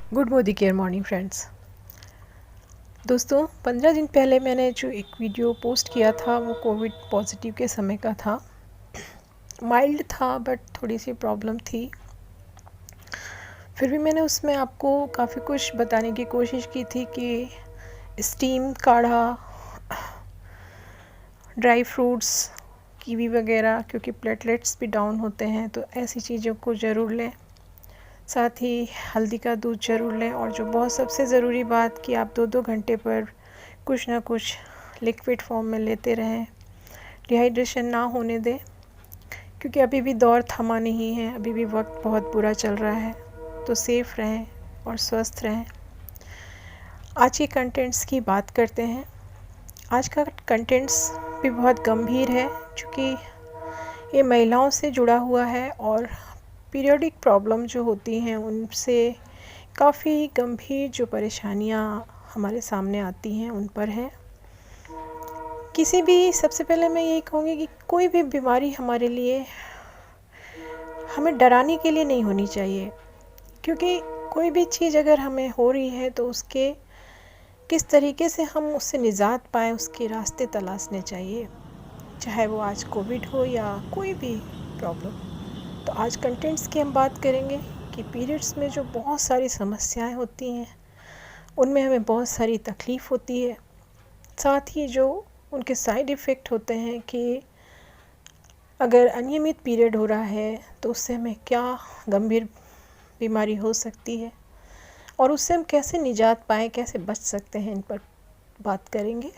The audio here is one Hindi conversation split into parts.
Good Modi care morning friends. दोस्तों, 15 दिन पहले मैंने जो एक वीडियो पोस्ट किया था वो कोविड पॉजिटिव के समय का था। माइल्ड था बट थोड़ी सी प्रॉब्लम थी। फिर भी मैंने उसमें आपको काफ़ी कुछ बताने की कोशिश की थी कि स्टीम काढ़ा, ड्राई फ्रूट्स, कीवी वगैरह, क्योंकि प्लेटलेट्स भी डाउन होते हैं तो ऐसी चीज़ों को ज़रूर लें। साथ ही हल्दी का दूध ज़रूर लें, और जो बहुत सबसे ज़रूरी बात कि आप 2-2 घंटे पर कुछ ना कुछ लिक्विड फॉर्म में लेते रहें। डिहाइड्रेशन ना होने दें, क्योंकि अभी भी दौर थमा नहीं है, अभी भी वक्त बहुत बुरा चल रहा है। तो सेफ़ रहें और स्वस्थ रहें। आज के कंटेंट्स की बात करते हैं। आज का कंटेंट्स भी बहुत गंभीर है, क्योंकि ये महिलाओं से जुड़ा हुआ है और पीरियोडिक प्रॉब्लम जो होती हैं उनसे काफ़ी गंभीर जो परेशानियां हमारे सामने आती हैं उन पर है। किसी भी सबसे पहले मैं यही कहूँगी कि कोई भी बीमारी हमारे लिए हमें डराने के लिए नहीं होनी चाहिए, क्योंकि कोई भी चीज़ अगर हमें हो रही है तो उसके किस तरीके से हम उससे निजात पाएँ उसके रास्ते तलाशने चाहिए, चाहे वो आज कोविड हो या कोई भी प्रॉब्लम। तो आज कंटेंट्स की हम बात करेंगे कि पीरियड्स में जो बहुत सारी समस्याएं होती हैं उनमें हमें बहुत सारी तकलीफ़ होती है। साथ ही जो उनके साइड इफ़ेक्ट होते हैं कि अगर अनियमित पीरियड हो रहा है तो उससे हमें क्या गंभीर बीमारी हो सकती है और उससे हम कैसे निजात पाएँ, कैसे बच सकते हैं, इन पर बात करेंगे।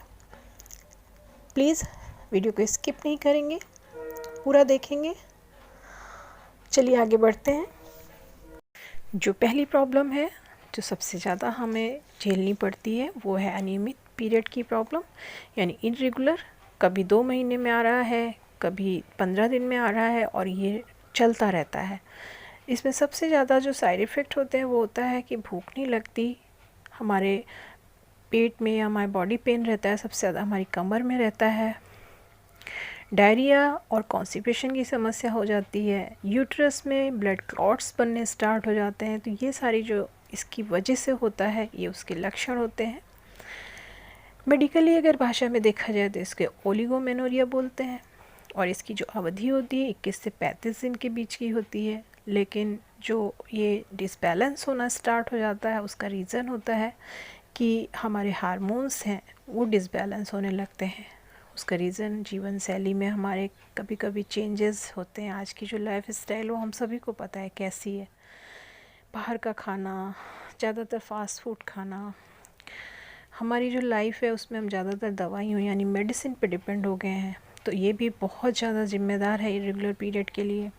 प्लीज़ वीडियो को स्किप नहीं करेंगे, पूरा देखेंगे। चलिए आगे बढ़ते हैं। जो पहली प्रॉब्लम है, जो सबसे ज़्यादा हमें झेलनी पड़ती है, वो है अनियमित पीरियड की प्रॉब्लम, यानी इरेगुलर। कभी 2 महीने में आ रहा है, कभी 15 दिन में आ रहा है और ये चलता रहता है। इसमें सबसे ज़्यादा जो साइड इफ़ेक्ट होते हैं वो होता है कि भूख नहीं लगती, हमारे पेट में या हमारे बॉडी पेन रहता है, सबसे ज़्यादा हमारी कमर में रहता है, डायरिया और कॉन्स्टिपेशन की समस्या हो जाती है, यूट्रस में ब्लड क्लॉट्स बनने स्टार्ट हो जाते हैं। तो ये सारी जो इसकी वजह से होता है, ये उसके लक्षण होते हैं। मेडिकली अगर भाषा में देखा जाए तो इसके ओलिगोमेनोरिया बोलते हैं, और इसकी जो अवधि होती है 21 से 35 दिन के बीच की होती है। लेकिन जो ये डिसबैलेंस होना स्टार्ट हो जाता है उसका रीज़न होता है कि हमारे हार्मोन्स हैं वो डिसबैलेंस होने लगते हैं। उसका रीज़न जीवन शैली में हमारे कभी कभी चेंजेस होते हैं। आज की जो लाइफ स्टाइल वो हम सभी को पता है कैसी है। बाहर का खाना, ज़्यादातर फास्ट फूड खाना, हमारी जो लाइफ है उसमें हम ज़्यादातर दवाइयों यानी मेडिसिन पे डिपेंड हो गए हैं। तो ये भी बहुत ज़्यादा ज़िम्मेदार है इरेगुलर पीरियड के लिए।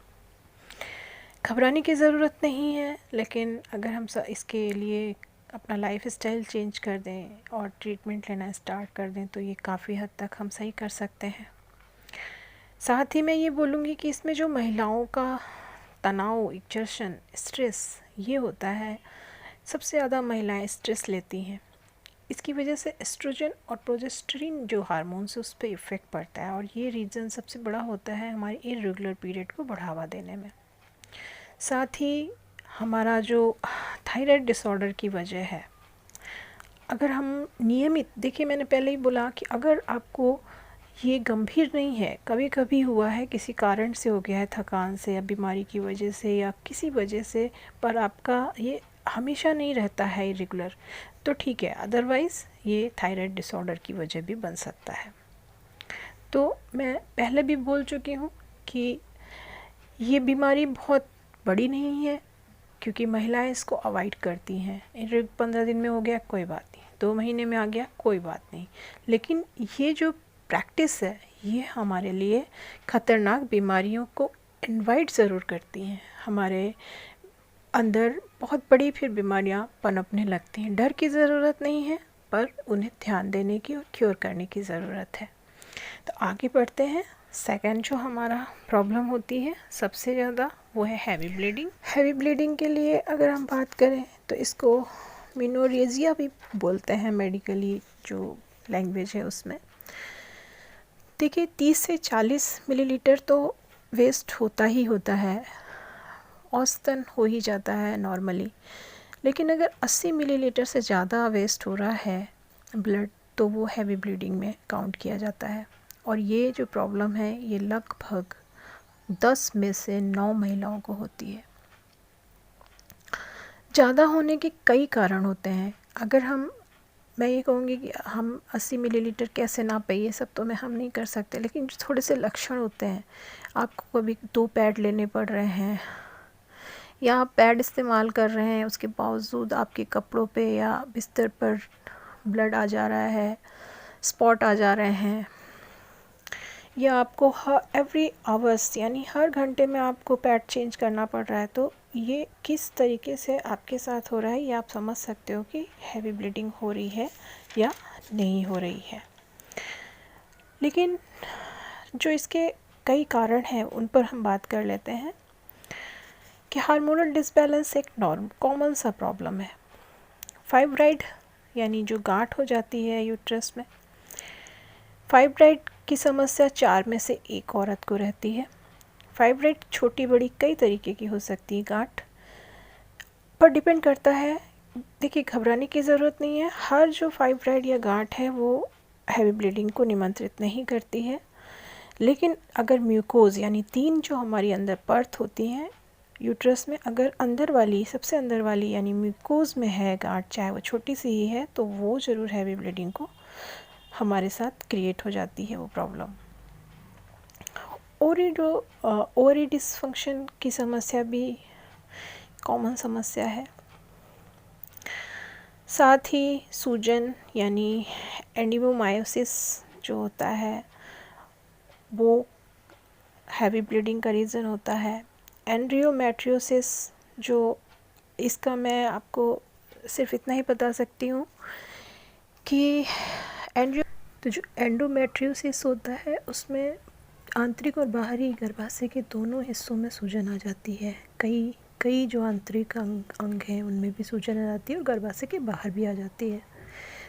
घबराने की ज़रूरत नहीं है, लेकिन अगर हम इसके लिए अपना लाइफ स्टाइल चेंज कर दें और ट्रीटमेंट लेना स्टार्ट कर दें तो ये काफ़ी हद तक हम सही कर सकते हैं। साथ ही मैं ये बोलूँगी कि इसमें जो महिलाओं का तनाव, एक्सर्शन, स्ट्रेस ये होता है, सबसे ज़्यादा महिलाएं स्ट्रेस लेती हैं। इसकी वजह से एस्ट्रोजन और प्रोजेस्टेरिन जो हार्मोन्स है उस पर इफ़ेक्ट पड़ता है, और ये रीज़न सबसे बड़ा होता है हमारे इरेगुलर पीरियड को बढ़ावा देने में। साथ ही हमारा जो थायराइड डिसऑर्डर की वजह है, अगर हम नियमित देखिए, मैंने पहले ही बोला कि अगर आपको ये गंभीर नहीं है, कभी कभी हुआ है, किसी कारण से हो गया है, थकान से या बीमारी की वजह से या किसी वजह से, पर आपका ये हमेशा नहीं रहता है इरेगुलर, तो ठीक है। अदरवाइज़ ये थायराइड डिसऑर्डर की वजह भी बन सकता है। तो मैं पहले भी बोल चुकी हूँ कि ये बीमारी बहुत बड़ी नहीं है, क्योंकि महिलाएं इसको अवॉइड करती हैं। 15 दिन में हो गया कोई बात नहीं, 2 महीने में आ गया कोई बात नहीं, लेकिन ये जो प्रैक्टिस है ये हमारे लिए ख़तरनाक बीमारियों को इनवाइट ज़रूर करती हैं। हमारे अंदर बहुत बड़ी फिर बीमारियां पनपने लगती हैं। डर की ज़रूरत नहीं है, पर उन्हें ध्यान देने की और क्योर करने की ज़रूरत है। तो आगे बढ़ते हैं। सेकंड जो हमारा प्रॉब्लम होती है सबसे ज़्यादा, वो है हैवी ब्लीडिंग। हैवी ब्लीडिंग के लिए अगर हम बात करें तो इसको मिनोरेजिया भी बोलते हैं, मेडिकली जो लैंग्वेज है उसमें। देखिए, 30 से 40 मिलीलीटर तो वेस्ट होता ही होता है, औसतन हो ही जाता है नॉर्मली। लेकिन अगर 80 मिलीलीटर से ज़्यादा वेस्ट हो रहा है ब्लड तो वो हैवी ब्लीडिंग में काउंट किया जाता है। और ये जो प्रॉब्लम है ये लगभग 10 में से 9 महिलाओं को होती है। ज़्यादा होने के कई कारण होते हैं। अगर मैं ये कहूँगी कि हम 80 मिलीलीटर कैसे नापें, ये सब तो हम नहीं कर सकते, लेकिन जो थोड़े से लक्षण होते हैं, आपको कभी 2 पैड लेने पड़ रहे हैं या आप पैड इस्तेमाल कर रहे हैं उसके बावजूद आपके कपड़ों पे या बिस्तर पर ब्लड आ जा रहा है, स्पॉट आ जा रहे हैं, या आपको एवरी आवर्स यानी हर घंटे में आपको पैड चेंज करना पड़ रहा है, तो ये किस तरीके से आपके साथ हो रहा है ये आप समझ सकते हो कि हैवी ब्लीडिंग हो रही है या नहीं हो रही है। लेकिन जो इसके कई कारण हैं उन पर हम बात कर लेते हैं कि हार्मोनल डिसबैलेंस एक कॉमन सा प्रॉब्लम है। फाइब्राइड यानी जो गांठ हो जाती है यूट्रस में, फाइब्राइड की समस्या 4 में से 1 औरत को रहती है। फाइब्राइड छोटी बड़ी कई तरीके की हो सकती है गांठ पर डिपेंड करता है। देखिए, घबराने की ज़रूरत नहीं है, हर जो फाइब्राइड या गांठ है वो हैवी ब्लीडिंग को निमंत्रित नहीं करती है। लेकिन अगर म्यूकोज यानी 3 जो हमारी अंदर परत होती हैं यूट्रस में, अगर अंदर वाली सबसे अंदर वाली यानी म्यूकोज में है गांठ, चाहे वो छोटी सी ही है, तो वो ज़रूर हैवी ब्लीडिंग को हमारे साथ क्रिएट हो जाती है वो प्रॉब्लम। ओवरी डिसफंक्शन की समस्या भी कॉमन समस्या है। साथ ही सूजन यानी एंडोमेट्रियोसिस जो होता है वो हैवी ब्लीडिंग का रीज़न होता है। एंडोमेट्रियोसिस जो, इसका मैं आपको सिर्फ इतना ही बता सकती हूँ कि जो एंडोमेट्रियोसिस होता है उसमें आंतरिक और बाहरी गर्भाशय के दोनों हिस्सों में सूजन आ जाती है। कई जो आंतरिक अंग हैं उनमें भी सूजन आ जाती है और गर्भाशय के बाहर भी आ जाती है।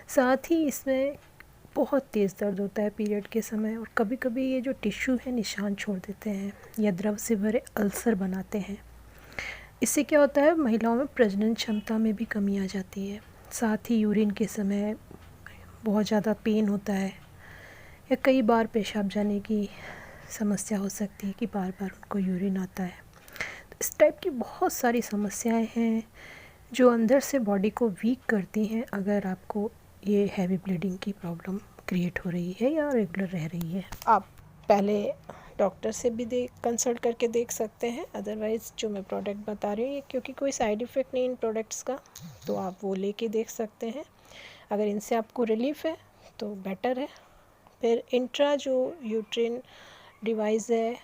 साथ ही इसमें बहुत तेज़ दर्द होता है पीरियड के समय, और कभी कभी ये जो टिश्यू है निशान छोड़ देते हैं या द्रव से भरे अल्सर बनाते हैं। इससे क्या होता है, महिलाओं में प्रजनन क्षमता में भी कमी आ जाती है। साथ ही यूरिन के समय बहुत ज़्यादा पेन होता है या कई बार पेशाब जाने की समस्या हो सकती है कि बार बार उनको यूरिन आता है। तो इस टाइप की बहुत सारी समस्याएं हैं जो अंदर से बॉडी को वीक करती हैं अगर आपको ये हैवी ब्लीडिंग की प्रॉब्लम क्रिएट हो रही है या रेगुलर रह रही है। आप पहले डॉक्टर से भी कंसल्ट करके देख सकते हैं। अदरवाइज़ जो मैं प्रोडक्ट बता रही हूँ, क्योंकि कोई साइड इफ़ेक्ट नहीं इन प्रोडक्ट्स का, तो आप वो लेके देख सकते हैं। अगर इनसे आपको रिलीफ है तो बेटर है। फिर इंट्रा जो यूट्रिन डिवाइस है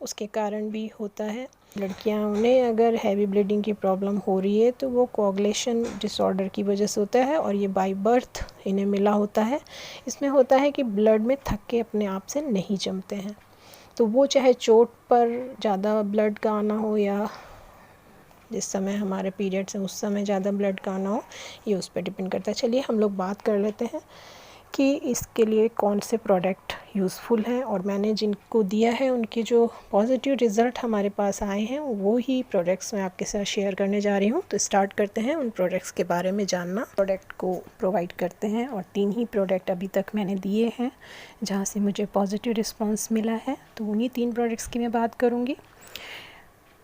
उसके कारण भी होता है। लड़कियां, उन्हें अगर हैवी ब्लीडिंग की प्रॉब्लम हो रही है तो वो कोआगुलेशन डिसऑर्डर की वजह से होता है और ये बाय बर्थ इन्हें मिला होता है। इसमें होता है कि ब्लड में थक्के अपने आप से नहीं जमते हैं, तो वो चाहे चोट पर ज़्यादा ब्लड का आना हो या जिस समय हमारे पीरियड्स हैं उस समय ज़्यादा ब्लड का आना हो, ये उस पर डिपेंड करता है। चलिए हम लोग बात कर लेते हैं कि इसके लिए कौन से प्रोडक्ट यूज़फुल हैं, और मैंने जिनको दिया है उनके जो पॉजिटिव रिज़ल्ट हमारे पास आए हैं वो ही प्रोडक्ट्स मैं आपके साथ शेयर करने जा रही हूँ। तो स्टार्ट करते हैं उन प्रोडक्ट्स के बारे में जानना। प्रोडक्ट को प्रोवाइड करते हैं और 3 ही प्रोडक्ट अभी तक मैंने दिए हैं जहाँ से मुझे पॉजिटिव रिस्पॉन्स मिला है, तो उन्हीं 3 प्रोडक्ट्स की मैं बात करूँगी।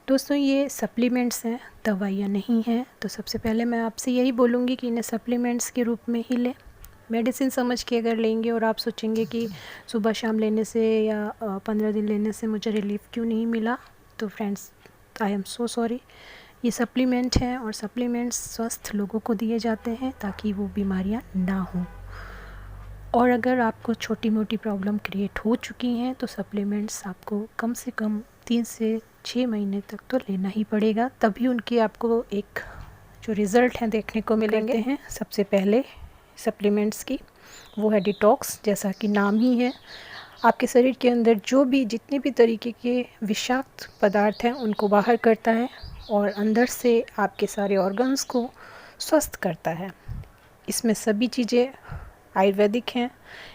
दोस्तों, ये सप्लीमेंट्स हैं, दवाइयाँ नहीं हैं। तो सबसे पहले मैं आपसे यही बोलूँगी कि इन्हें सप्लीमेंट्स के रूप में ही लें। मेडिसिन समझ के अगर लेंगे और आप सोचेंगे कि सुबह शाम लेने से या 15 दिन लेने से मुझे रिलीफ क्यों नहीं मिला, तो friends, I am so sorry. ये सप्लीमेंट हैं और सप्लीमेंट्स स्वस्थ लोगों को दिए जाते हैं ताकि वो बीमारियां ना हों। और अगर आपको छोटी मोटी प्रॉब्लम क्रिएट हो चुकी हैं तो सप्लीमेंट्स आपको कम से कम 3 से 6 महीने तक तो लेना ही पड़ेगा, तभी उनके आपको एक जो रिज़ल्ट हैं देखने को मिलेंगे। हैं सबसे पहले सप्लीमेंट्स की, वो है डिटॉक्स। जैसा कि नाम ही है, आपके शरीर के अंदर जो भी जितने भी तरीके के विषाक्त पदार्थ हैं उनको बाहर करता है और अंदर से आपके सारे ऑर्गन्स को स्वस्थ करता है। इसमें सभी चीज़ें आयुर्वेदिक हैं।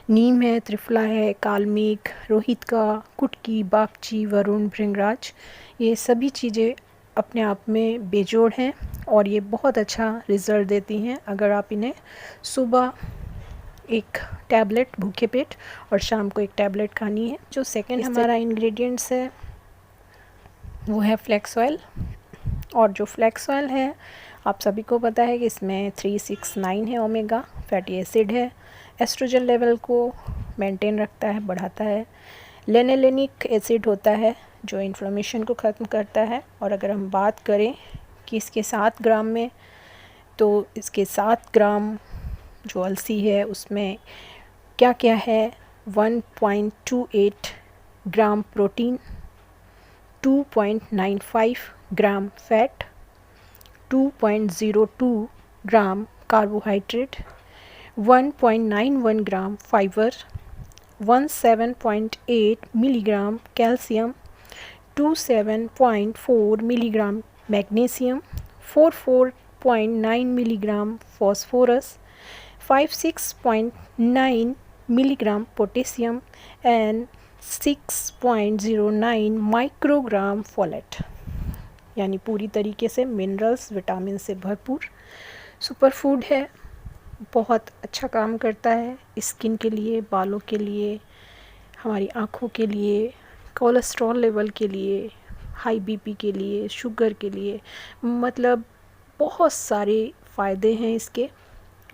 नीम है, त्रिफला है, कालमेघ, रोहित का, कुटकी, बागची, वरुण, भृंगराज, ये सभी चीज़ें अपने आप में बेजोड़ हैं और ये बहुत अच्छा रिज़ल्ट देती हैं अगर आप इन्हें सुबह एक टैबलेट भूखे पेट और शाम को एक टैबलेट खानी है। जो सेकंड हमारा इंग्रेडिएंट्स है वो है फ्लैक्स ऑयल। और जो फ्लैक्स ऑयल है आप सभी को पता है कि इसमें 369 है ओमेगा फैटी एसिड है, एस्ट्रोजन लेवल को मेंटेन रखता है, बढ़ाता है। लेनेलेनिक एसिड होता है जो इन्फ्लेमेशन को ख़त्म करता है। और अगर हम बात करें कि इसके 7 ग्राम में, तो इसके 7 ग्राम जो अलसी है उसमें क्या क्या है, 1.28 gram protein, 2.95 gram fat, 2.02 gram carbohydrate, 1.91 gram fibre, 17.8 milligram calcium, 27.4 milligram magnesium, 44.9 milligram phosphorus, 56.9 milligram potassium and 6.09 microgram folate, यानी पूरी तरीके से मिनरल्स विटामिन से भरपूर सुपर फूड है। बहुत अच्छा काम करता है स्किन के लिए, बालों के लिए, हमारी आँखों के लिए, कोलेस्ट्रॉल लेवल के लिए, हाई बीपी के लिए, शुगर के लिए, मतलब बहुत सारे फ़ायदे हैं इसके।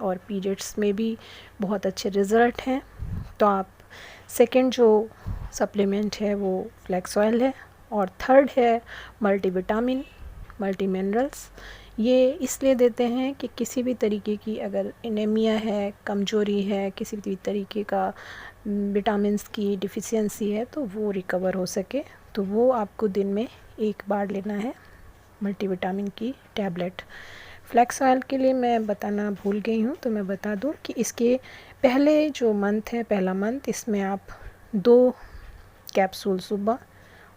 और पीरियड्स में भी बहुत अच्छे रिज़ल्ट हैं। तो आप सेकंड जो सप्लीमेंट है वो फ्लैक्स ऑयल है और थर्ड है मल्टीविटामिन, मल्टी मिनरल्स। ये इसलिए देते हैं कि किसी भी तरीके की अगर एनीमिया है, कमजोरी है, किसी भी तरीके का विटामिन्स की डिफिशियंसी है तो वो रिकवर हो सके। तो वो आपको दिन में एक बार लेना है मल्टीविटामिन की टैबलेट। फ्लैक्स ऑयल के लिए मैं बताना भूल गई हूँ, तो मैं बता दूँ कि इसके पहले जो मंथ है, पहला मंथ, इसमें आप 2 कैप्सूल सुबह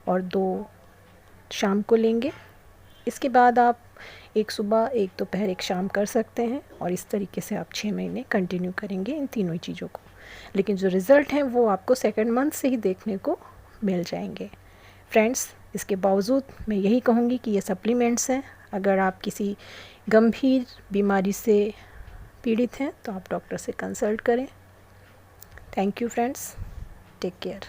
और 2 शाम को लेंगे। इसके बाद आप एक सुबह, एक दोपहर, एक शाम कर सकते हैं और इस तरीके से आप 6 महीने कंटिन्यू करेंगे इन तीनों चीज़ों को। लेकिन जो रिज़ल्ट हैं वो आपको सेकंड मंथ से ही देखने को मिल जाएंगे। फ्रेंड्स, इसके बावजूद मैं यही कहूँगी कि ये सप्लीमेंट्स हैं। अगर आप किसी गंभीर बीमारी से पीड़ित हैं तो आप डॉक्टर से कंसल्ट करें। Thank you friends, take care.